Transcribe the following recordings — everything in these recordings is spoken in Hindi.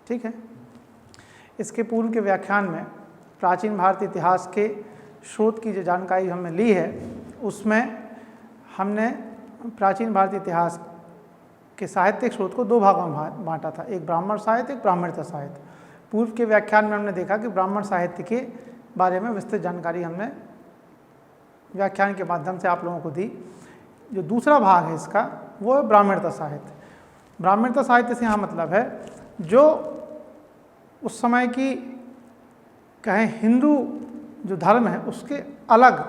ठीक है। इसके पूर्व के व्याख्यान में प्राचीन भारतीय इतिहास के स्रोत की जो जानकारी हमने ली है, उसमें हमने प्राचीन भारतीय इतिहास के साहित्यिक स्रोत को दो भागों में बांटा था, एक ब्राह्मण साहित्य, एक ब्राह्मणेतर साहित्य। पूर्व के व्याख्यान में हमने देखा कि ब्राह्मण साहित्य के बारे में विस्तृत जानकारी हमने व्याख्यान के माध्यम से आप लोगों को दी। जो दूसरा भाग है इसका, वो है ब्राह्मणेतर साहित्य। ब्राह्मणेतर साहित्य से यहाँ मतलब है जो उस समय की कहें हिंदू जो धर्म है उसके अलग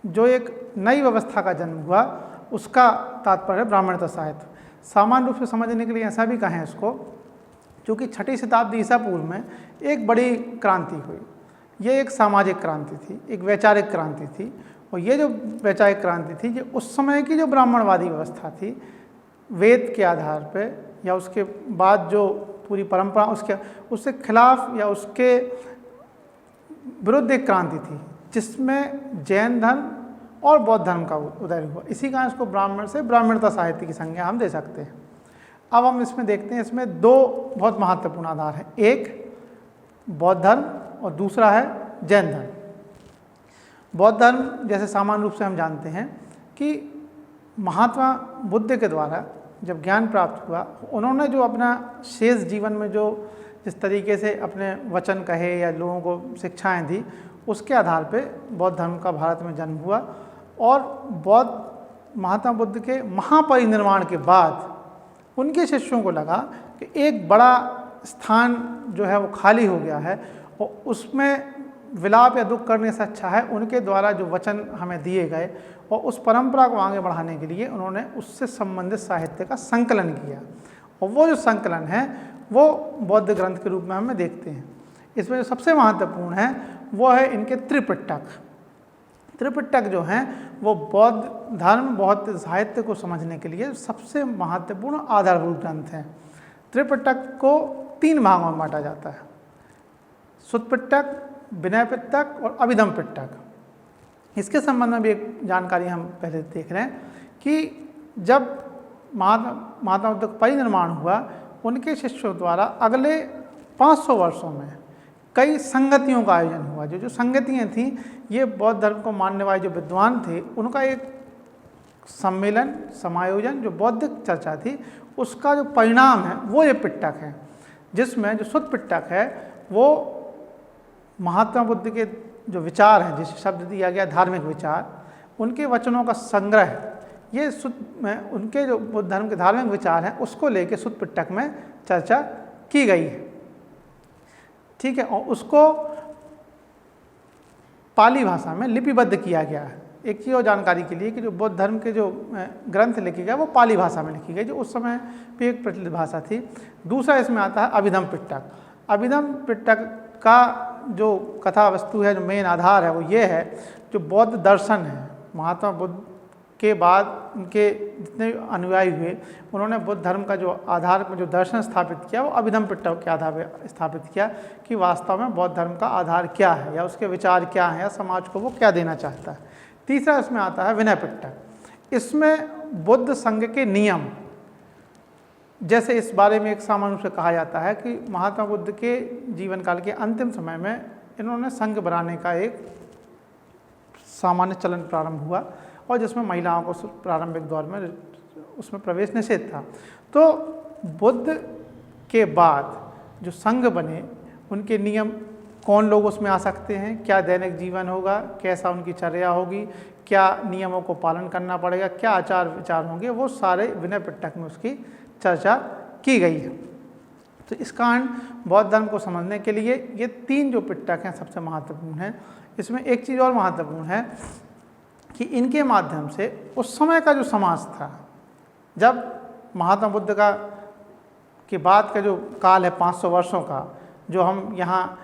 जो एक नई व्यवस्था का जन्म हुआ, उसका तात्पर्य ब्राह्मणेतर साहित्य। सामान्य रूप से समझने के लिए ऐसा भी कहें इसको, क्योंकि 6ठी शताब्दी ईसा पूर्व में एक बड़ी क्रांति हुई। ये एक सामाजिक क्रांति थी, एक वैचारिक क्रांति थी, और ये जो वैचारिक क्रांति थी ये उस समय की जो ब्राह्मणवादी व्यवस्था थी, वेद के आधार पे या उसके बाद जो पूरी परंपरा उसके खिलाफ या उसके विरुद्ध एक क्रांति थी, जिसमें जैन धर्म और बौद्ध धर्म का उदय हुआ। इसी कारण इसको ब्राह्मण से ब्राह्मणता साहित्य की संज्ञा हम दे सकते हैं। अब हम इसमें देखते हैं, इसमें दो बहुत महत्वपूर्ण आधार हैं, एक बौद्ध धर्म और दूसरा है जैन धर्म। बौद्ध धर्म जैसे सामान्य रूप से हम जानते हैं कि महात्मा बुद्ध के द्वारा जब ज्ञान प्राप्त हुआ, उन्होंने जो अपना शेष जीवन में जो जिस तरीके से अपने वचन कहे या लोगों को शिक्षाएं दी, उसके आधार पे बौद्ध धर्म का भारत में जन्म हुआ। और बौद्ध महात्मा बुद्ध के महापरिनिर्वाण के बाद उनके शिष्यों को लगा कि एक बड़ा स्थान जो है वो खाली हो गया है, और उसमें विलाप या दुख करने से अच्छा है उनके द्वारा जो वचन हमें दिए गए, और उस परंपरा को आगे बढ़ाने के लिए उन्होंने उससे संबंधित साहित्य का संकलन किया। और वो जो संकलन है वो बौद्ध ग्रंथ के रूप में हमें देखते हैं। इसमें जो सबसे महत्वपूर्ण है वो है इनके त्रिपिटक। त्रिपिटक जो हैं वो बौद्ध धर्म, बौद्ध साहित्य को समझने के लिए सबसे महत्वपूर्ण आधारभूत ग्रंथ हैं। त्रिपिटक को 3 भागों में बांटा जाता है, सुत्त पिटक, विनय पिटक और अभिधम पिटक। इसके संबंध में भी एक जानकारी हम पहले देख रहे हैं कि जब महात्मा बुद्ध का परिनिर्वाण हुआ, उनके शिष्यों द्वारा अगले 500 वर्षों में कई संगतियों का आयोजन हुआ। जो संगतियाँ थीं, ये बौद्ध धर्म को मानने वाले जो विद्वान थे, उनका एक सम्मेलन, समायोजन, जो बौद्धिक चर्चा थी, उसका जो परिणाम है वो ये पिटक है, जिसमें जो सुत्त पिटक है वो महात्मा बुद्ध के जो विचार हैं, जिसे शब्द दिया गया धार्मिक विचार, उनके वचनों का संग्रह, ये सुत्त में उनके जो बुद्ध धर्म के धार्मिक विचार हैं उसको लेके सुत्त पिटक में चर्चा की गई है। ठीक है, और उसको पाली भाषा में लिपिबद्ध किया गया है। एक चीज़ और जानकारी के लिए कि जो बौद्ध धर्म के जो ग्रंथ लिखे गए वो पाली भाषा में लिखी गई, जो उस समय भी एक प्रचलित भाषा थी। दूसरा इसमें आता है अभिधम पिटक। अभिधम पिटक का जो कथा वस्तु है, जो मेन आधार है, वो ये है जो बौद्ध दर्शन है। महात्मा बुद्ध के बाद उनके जितने अनुयायी हुए, उन्होंने बुद्ध धर्म का जो आधार में जो दर्शन स्थापित किया वो अभिधम पिटक के आधार पर स्थापित किया कि वास्तव में बौद्ध धर्म का आधार क्या है, या उसके विचार क्या हैं, या समाज को वो क्या देना चाहता है। तीसरा इसमें आता है विनय पिटक। इसमें बुद्ध संघ के नियम, जैसे इस बारे में एक सामान्य रूप से कहा जाता है कि महात्मा बुद्ध के जीवन काल के अंतिम समय में इन्होंने संघ बनाने का एक सामान्य चलन प्रारंभ हुआ, और जिसमें महिलाओं को प्रारंभिक दौर में उसमें प्रवेश निषेध था। तो बुद्ध के बाद जो संघ बने, उनके नियम, कौन लोग उसमें आ सकते हैं, क्या दैनिक जीवन होगा, कैसा उनकी चर्या होगी, क्या नियमों को पालन करना पड़ेगा, क्या आचार विचार होंगे, वो सारे विनय पिटक में उसकी चर्चा की गई है। तो इस कारण बौद्ध धर्म को समझने के लिए ये 3 जो पिटक हैं सबसे महत्वपूर्ण हैं। इसमें एक चीज़ और महत्वपूर्ण है कि इनके माध्यम से उस समय का जो समाज था, जब महात्मा बुद्ध का के बाद का जो काल है 500 वर्षों का, जो हम यहाँ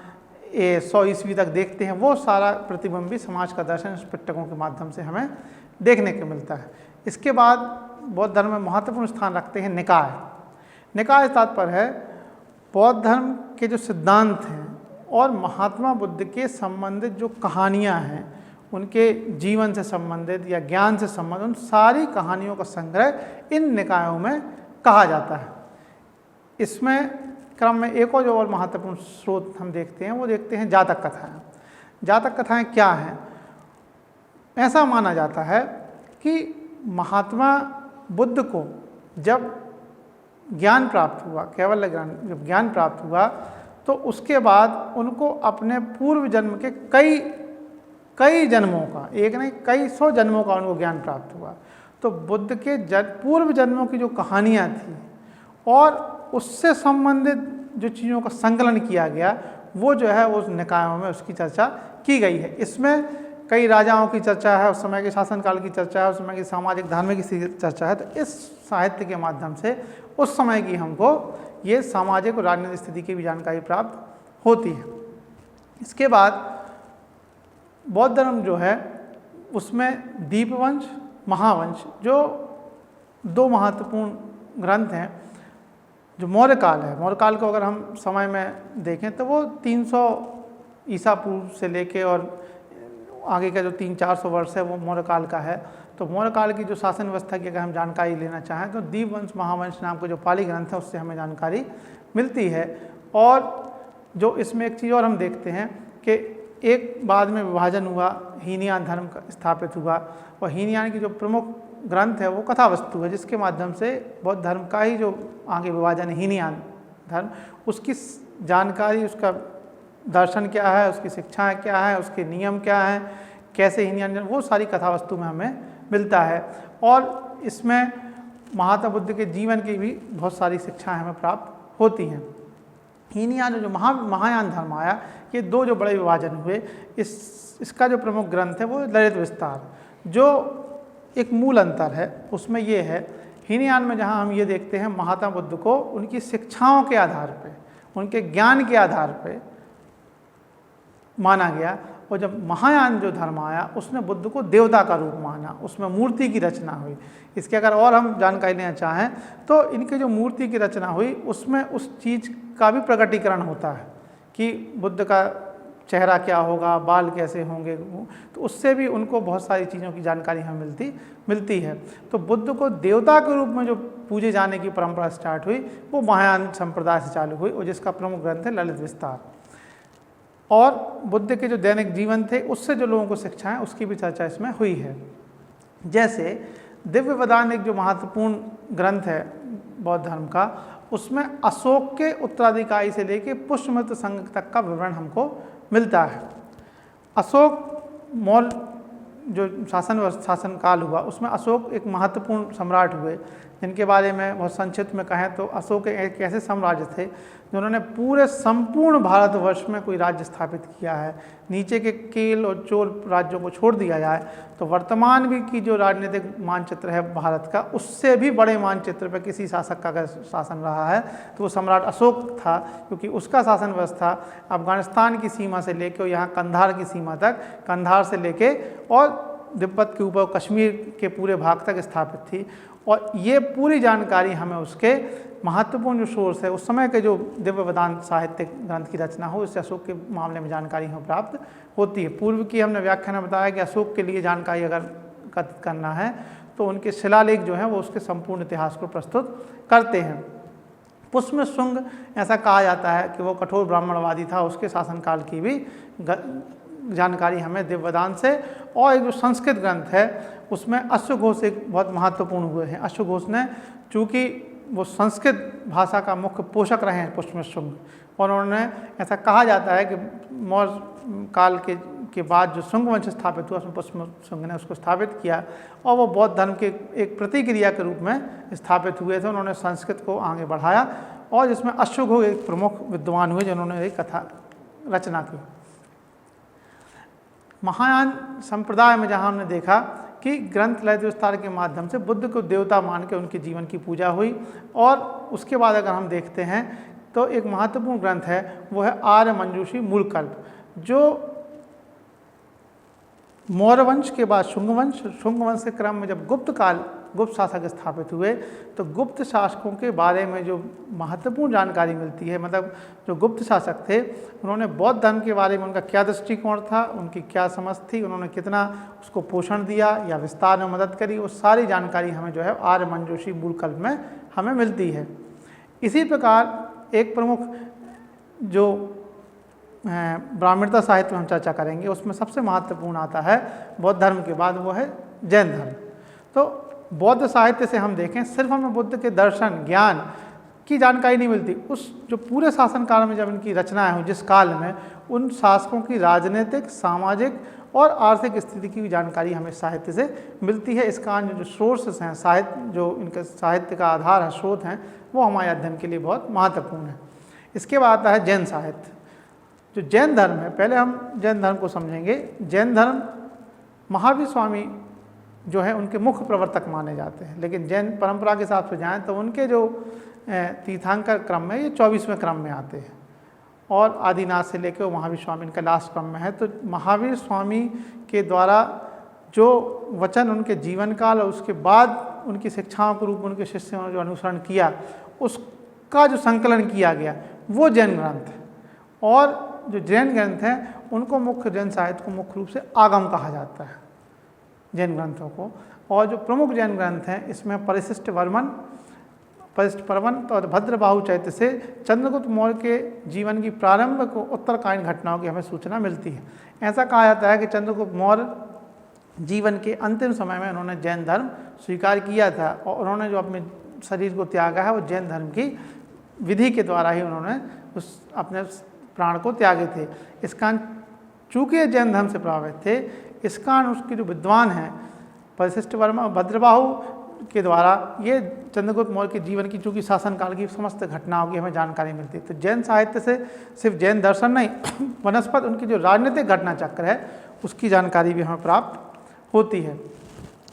100 ईस्वी तक देखते हैं, वो सारा प्रतिबिंबी समाज का दर्शन इस पिटकों के माध्यम से हमें देखने को मिलता है। इसके बाद बौद्ध धर्म में महत्वपूर्ण स्थान रखते हैं निकाय। निकाय तात्पर्य है बौद्ध धर्म के जो सिद्धांत हैं और महात्मा बुद्ध के संबंधित जो कहानियाँ हैं, उनके जीवन से संबंधित या ज्ञान से संबंधित उन सारी कहानियों का संग्रह इन निकायों में कहा जाता है। इसमें क्रम में एक और जो और महत्वपूर्ण स्रोत हम देखते हैं वो देखते हैं जातक कथाएँ। जातक कथाएँ क्या हैं? ऐसा माना जाता है कि महात्मा बुद्ध को जब ज्ञान प्राप्त हुआ, केवल ज्ञान जब ज्ञान प्राप्त हुआ, तो उसके बाद उनको अपने पूर्व जन्म के कई जन्मों का, एक नहीं कई सौ जन्मों का उनको ज्ञान प्राप्त हुआ। तो बुद्ध के पूर्व जन्मों की जो कहानियाँ थी और उससे संबंधित जो चीज़ों का संकलन किया गया, वो जो है उस निकायों में उसकी चर्चा की गई है। इसमें कई राजाओं की चर्चा है, उस समय के शासनकाल की चर्चा है, उस समय की सामाजिक धार्मिक की चर्चा है। तो इस साहित्य के माध्यम से उस समय की हमको ये सामाजिक और राजनीतिक स्थिति की भी जानकारी प्राप्त होती है। इसके बाद बौद्ध धर्म जो है उसमें दीपवंश, महावंश जो दो महत्वपूर्ण ग्रंथ हैं। जो मौर्य काल है, मौर्य काल को अगर हम समय में देखें तो वो 300 ईसा पूर्व से लेके और आगे का जो 300-400 वर्ष है वो मौर्य काल का है। तो मौर्य काल की जो शासन व्यवस्था की अगर हम जानकारी लेना चाहें तो दीपवंश, महावंश नाम का जो पाली ग्रंथ है उससे हमें जानकारी मिलती है। और जो इसमें एक चीज़ और हम देखते हैं कि एक बाद में विभाजन हुआ, हीनयान धर्म का स्थापित हुआ, और हीनयान की जो प्रमुख ग्रंथ है वो कथा वस्तु है, जिसके माध्यम से बौद्ध धर्म का ही जो आगे विभाजन है हीनयान धर्म, उसकी जानकारी, उसका दर्शन क्या है, उसकी शिक्षाएँ क्या है, उसके नियम क्या हैं, कैसे हीनयान, वो सारी कथा वस्तु में हमें मिलता है। और इसमें महात्मा बुद्ध के जीवन की भी बहुत सारी शिक्षाएँ हमें प्राप्त होती हैं। हीनयान जो महायान धर्म आया, ये दो जो बड़े विभाजन हुए, इसका जो प्रमुख ग्रंथ है वो ललित विस्तार। जो एक मूल अंतर है उसमें ये है, हीनयान में जहाँ हम ये देखते हैं महात्मा बुद्ध को उनकी शिक्षाओं के आधार पे, उनके ज्ञान के आधार पे माना गया, और जब महायान जो धर्म आया उसने बुद्ध को देवता का रूप माना, उसमें मूर्ति की रचना हुई। इसके अगर और हम जानकारी लेना चाहें तो इनके जो मूर्ति की रचना हुई उसमें उस चीज़ का भी प्रकटीकरण होता है कि बुद्ध का चेहरा क्या होगा, बाल कैसे होंगे, तो उससे भी उनको बहुत सारी चीज़ों की जानकारी हमें मिलती है। तो बुद्ध को देवता के रूप में जो पूजे जाने की परंपरा स्टार्ट हुई वो महायान संप्रदाय से चालू हुई, और जिसका प्रमुख ग्रंथ है ललित विस्तार। और बुद्ध के जो दैनिक जीवन थे उससे जो लोगों को शिक्षाएं, उसकी भी चर्चा इसमें हुई है। जैसे दिव्य वदान एक जो महत्वपूर्ण ग्रंथ है बौद्ध धर्म का, उसमें अशोक के उत्तराधिकारी से लेकर पुष्यमित्र संघ तक का विवरण हमको मिलता है। अशोक मौर्य जो शासन काल हुआ उसमें अशोक एक महत्वपूर्ण सम्राट हुए, जिनके बारे में बहुत संक्षिप्त में कहें तो अशोक एक ऐसे साम्राज्य थे जिन्होंने पूरे संपूर्ण भारतवर्ष में कोई राज्य स्थापित किया है। नीचे के केल और चोल राज्यों को छोड़ दिया जाए तो वर्तमान भी की जो राजनीतिक मानचित्र है भारत का, उससे भी बड़े मानचित्र पर किसी शासक का अगर शासन रहा है तो वो सम्राट अशोक था, क्योंकि उसका शासन व्यवस्था अफगानिस्तान की सीमा से लेकर और यहाँ कंधार की सीमा तक, कंधार से लेके और तिब्बत के ऊपर कश्मीर के पूरे भाग तक स्थापित थी। और ये पूरी जानकारी हमें उसके महत्वपूर्ण जो सोर्स है, उस समय के जो दिव्य वेदांत साहित्यिक ग्रंथ की रचना हो, इससे अशोक के मामले में जानकारी हमें प्राप्त होती है। पूर्व की हमने व्याख्यान में बताया कि अशोक के लिए जानकारी अगर एकत्रित करना है तो उनके शिलालेख जो हैं वो उसके संपूर्ण इतिहास को प्रस्तुत करते हैं। पुष्यमित्र शुंग ऐसा कहा जाता है कि वो कठोर ब्राह्मणवादी था, उसके शासनकाल की भी जानकारी हमें दिव्य वेदांत से। और एक जो संस्कृत ग्रंथ है उसमें अश्वघोष एक बहुत महत्वपूर्ण हुए हैं। अश्वघोष ने, चूँकि वो संस्कृत भाषा का मुख्य पोषक रहे हैं पुष्यमित्र शुंग, और उन्होंने ऐसा कहा जाता है कि मौर्य काल के बाद जो शुंग वंश स्थापित हुआ उसमें पुष्यमित्र शुंग ने उसको स्थापित किया, और वो बौद्ध धर्म के एक प्रतिक्रिया के रूप में स्थापित हुए थे। उन्होंने संस्कृत को आगे बढ़ाया, और जिसमें अश्वघोष एक प्रमुख विद्वान हुए जिन्होंने एक कथा रचना की। महायान संप्रदाय में जहाँ हमने देखा कि ग्रंथ ललित विस्तार के माध्यम से बुद्ध को देवता मान के उनके जीवन की पूजा हुई, और उसके बाद अगर हम देखते हैं तो एक महत्वपूर्ण ग्रंथ है वो है आर्य मंजूषी मूलकल्प, जो मौर्य वंश के बाद शुंग वंश के क्रम में जब गुप्त शासक स्थापित हुए तो गुप्त शासकों के बारे में जो महत्वपूर्ण जानकारी मिलती है, मतलब जो गुप्त शासक थे उन्होंने बौद्ध धर्म के बारे में उनका क्या दृष्टिकोण था, उनकी क्या समझ थी, उन्होंने कितना उसको पोषण दिया या विस्तार में मदद करी, वो सारी जानकारी हमें जो है आर्य मंजूषी मूलकल्प में हमें मिलती है। इसी प्रकार एक प्रमुख जो ब्राह्मणता साहित्य में हम चर्चा करेंगे उसमें सबसे महत्वपूर्ण आता है बौद्ध धर्म के बाद, वो है जैन धर्म। तो बौद्ध साहित्य से हम देखें, सिर्फ हमें बुद्ध के दर्शन ज्ञान की जानकारी नहीं मिलती, उस जो पूरे शासन काल में जब इनकी रचनाएं हुई जिस काल में, उन शासकों की राजनीतिक, सामाजिक और आर्थिक स्थिति की भी जानकारी हमें साहित्य से मिलती है। इस कारण जो सोर्सेस हैं, साहित्य जो इनके साहित्य का आधार है, स्रोत हैं, वो हमारे अध्ययन के लिए बहुत महत्वपूर्ण है। इसके बाद आता है जैन साहित्य। जो जैन धर्म है, पहले हम जैन धर्म को समझेंगे। जैन धर्म महावीर स्वामी जो है उनके मुख्य प्रवर्तक माने जाते हैं, लेकिन जैन परंपरा के हिसाब से जाएँ तो उनके जो तीर्थंकर क्रम में ये 24वें क्रम में आते हैं और आदिनाथ से लेकर महावीर स्वामी इनका लास्ट क्रम में है। तो महावीर स्वामी के द्वारा जो वचन उनके जीवन काल और उसके बाद उनकी शिक्षाओं के रूप में उनके शिष्यों ने जो अनुसरण किया, उसका जो संकलन किया गया वो जैन ग्रंथ है। और जो जैन ग्रंथ हैं उनको मुख्य जैन साहित्य को मुख्य रूप से आगम कहा जाता है, जैन ग्रंथों को। और जो प्रमुख जैन ग्रंथ हैं इसमें परिशिष्ट पर्वन और भद्रबाहु चैत्य से चंद्रगुप्त मौर्य के जीवन की प्रारंभ को उत्तरकालीन घटनाओं की हमें सूचना मिलती है। ऐसा कहा जाता है कि चंद्रगुप्त मौर्य जीवन के अंतिम समय में उन्होंने जैन धर्म स्वीकार किया था और उन्होंने जो अपने शरीर को त्यागा है वो जैन धर्म की विधि के द्वारा ही उन्होंने उस अपने प्राण को त्यागे थे। इस कारण चूँकि जैन धर्म से प्रभावित थे, इस कारण उसके जो विद्वान हैं परिशिष्ट वर्मा भद्रबाहु के द्वारा ये चंद्रगुप्त मौर्य के जीवन की चूँकि शासनकाल की समस्त घटनाओं की हमें जानकारी मिलती है। तो जैन साहित्य से सिर्फ जैन दर्शन नहीं, वनस्पत उनकी जो राजनीतिक घटना चक्र है उसकी जानकारी भी हमें प्राप्त होती है।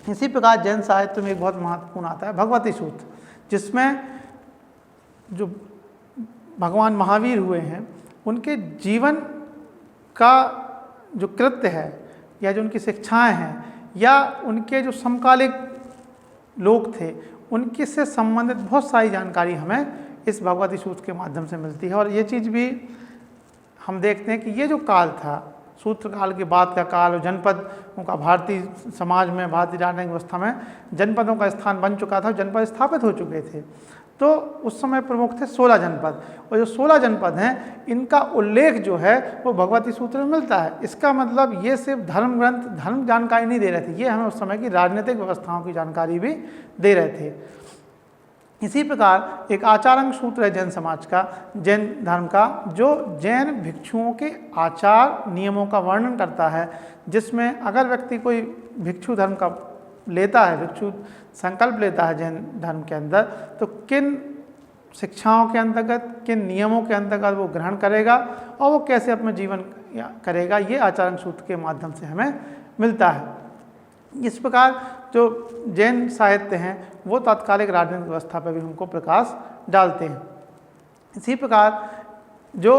इसी प्रकार जैन साहित्य में एक बहुत महत्वपूर्ण आता है भगवती सूत्र, जिसमें जो भगवान महावीर हुए हैं उनके जीवन का जो कृत्य है या जो उनकी शिक्षाएं हैं या उनके जो समकालिक लोग थे उनके से संबंधित बहुत सारी जानकारी हमें इस भगवती सूत्र के माध्यम से मिलती है। और ये चीज़ भी हम देखते हैं कि ये जो काल था, सूत्र काल के बाद का काल, जनपदों का भारतीय समाज में, भारतीय राजनीतिक व्यवस्था में जनपदों का स्थान बन चुका था, जनपद स्थापित हो चुके थे। तो उस समय प्रमुख थे 16 जनपद, और जो 16 जनपद हैं इनका उल्लेख जो है वो भगवती सूत्र में मिलता है। इसका मतलब ये सिर्फ धर्म ग्रंथ, धर्म जानकारी नहीं दे रहे थे, ये हमें उस समय की राजनीतिक व्यवस्थाओं की जानकारी भी दे रहे थे। इसी प्रकार एक आचारंग सूत्र है जैन समाज का, जैन धर्म का, जो जैन भिक्षुओं के आचार नियमों का वर्णन करता है, जिसमें अगर व्यक्ति कोई भिक्षु धर्म का लेता है, भिक्षु संकल्प लेता है जैन धर्म के अंदर, तो किन शिक्षाओं के अंतर्गत, किन नियमों के अंतर्गत वो ग्रहण करेगा और वो कैसे अपना जीवन करेगा, ये आचारण सूत्र के माध्यम से हमें मिलता है। इस प्रकार जो जैन साहित्य हैं वो तात्कालिक राजनीतिक व्यवस्था पर भी हमको प्रकाश डालते हैं। इसी प्रकार जो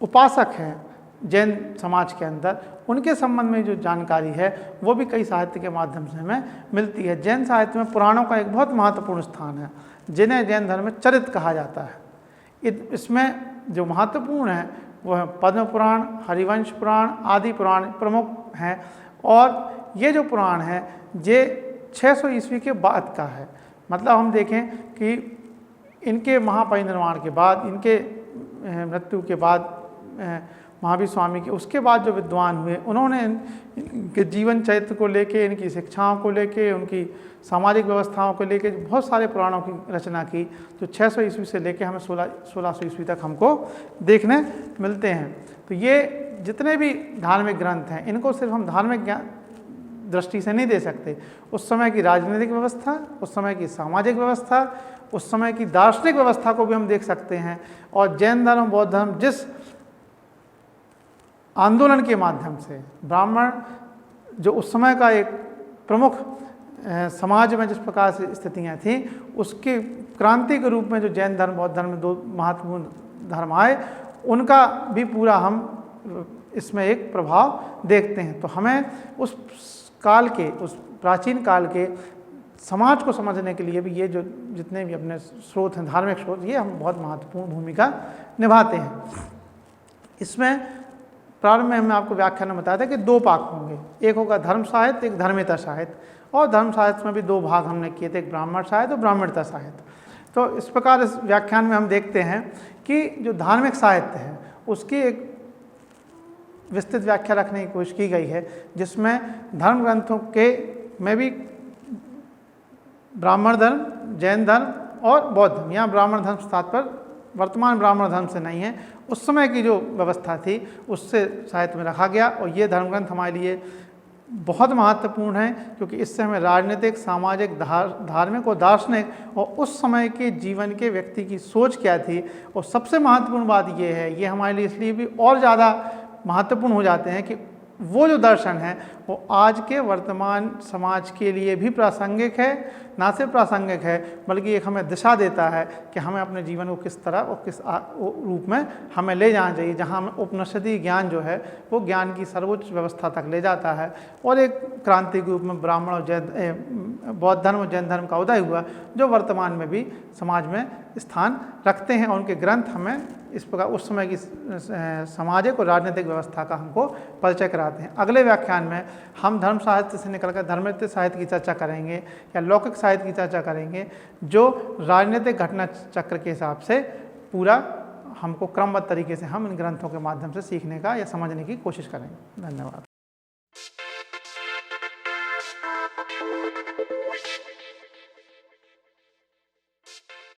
उपासक हैं जैन समाज के अंदर, उनके संबंध में जो जानकारी है वो भी कई साहित्य के माध्यम से हमें मिलती है। जैन साहित्य में पुराणों का एक बहुत महत्वपूर्ण स्थान है, जिन्हें जैन धर्म में चरित्र कहा जाता है। इसमें जो महत्वपूर्ण है वो है पद्म पुराण, हरिवंश पुराण, आदि पुराण प्रमुख हैं। और ये जो पुराण है ये 600 ईस्वी के बाद का है। मतलब हम देखें कि इनके महापरिनिर्वाण के बाद, इनके मृत्यु के बाद, महावीर स्वामी के उसके बाद जो विद्वान हुए उन्होंने इनके जीवन चरित्र को लेके, इनकी शिक्षाओं को लेके, उनकी सामाजिक व्यवस्थाओं को लेके बहुत सारे पुराणों की रचना की, जो 600 ईस्वी से लेके हमें 1600 ईस्वी तक हमको देखने मिलते हैं। तो ये जितने भी धार्मिक ग्रंथ हैं इनको सिर्फ हम धार्मिक दृष्टि से नहीं दे सकते, उस समय की राजनीतिक व्यवस्था, उस समय की सामाजिक व्यवस्था, उस समय की दार्शनिक व्यवस्था को भी हम देख सकते हैं। और जैन धर्म, बौद्ध धर्म जिस आंदोलन के माध्यम से, ब्राह्मण जो उस समय का एक प्रमुख समाज में जिस प्रकार से स्थितियाँ थीं, उसके क्रांति के रूप में जो जैन धर्म, बौद्ध धर्म, दो महत्वपूर्ण धर्म आए, उनका भी पूरा हम इसमें एक प्रभाव देखते हैं। तो हमें उस काल के, उस प्राचीन काल के समाज को समझने के लिए भी ये जो जितने भी अपने स्रोत हैं, धार्मिक स्रोत, ये हम बहुत महत्वपूर्ण भूमिका निभाते हैं। इसमें प्रारंभ में हमने आपको व्याख्यान में बताया था कि 2 पाक होंगे, एक होगा धर्म साहित्य, एक धर्मेतर साहित्य। और धर्म साहित्य में भी 2 भाग हमने किए थे, एक ब्राह्मण साहित्य और ब्राह्मणता साहित्य। तो इस प्रकार इस व्याख्यान में हम देखते हैं कि जो धार्मिक साहित्य है उसकी एक विस्तृत व्याख्या रखने की कोशिश की गई है, जिसमें धर्म ग्रंथों के में भी ब्राह्मण धर्म, जैन धर्म और बौद्ध धर्म, यहाँ ब्राह्मण धर्म से तात्पर्य वर्तमान ब्राह्मण धर्म से नहीं है, उस समय की जो व्यवस्था थी उससे साहित्य में रखा गया। और ये धर्म ग्रंथ हमारे लिए बहुत महत्वपूर्ण है, क्योंकि इससे हमें राजनीतिक, सामाजिक, धार्मिक और दार्शनिक और उस समय के जीवन के व्यक्ति की सोच क्या थी, और सबसे महत्वपूर्ण बात ये है, ये हमारे लिए इसलिए भी और ज़्यादा महत्वपूर्ण हो जाते हैं कि वो जो दर्शन है वो आज के वर्तमान समाज के लिए भी प्रासंगिक है, ना सिर्फ प्रासंगिक है बल्कि एक हमें दिशा देता है कि हमें अपने जीवन को किस तरह और किस रूप में हमें ले जाना चाहिए, जहाँ हमें उपनिषदीय ज्ञान जो है वो ज्ञान की सर्वोच्च व्यवस्था तक ले जाता है। और एक क्रांति के रूप में ब्राह्मण और जैन, बौद्ध धर्म और जैन धर्म का उदय हुआ, जो वर्तमान में भी समाज में स्थान रखते हैं, और उनके ग्रंथ हमें इस प्रकार उस समय की सामाजिक और राजनीतिक व्यवस्था का हमको परिचय कराते हैं। अगले व्याख्यान में हम धर्म साहित्य से निकलकर धर्मातीत साहित्य की चर्चा करेंगे या लौकिक साहित्य की चर्चा करेंगे, जो राजनीतिक घटना चक्र के हिसाब से पूरा हमको क्रमबद्ध तरीके से हम इन ग्रंथों के माध्यम से सीखने का या समझने की कोशिश करेंगे। धन्यवाद।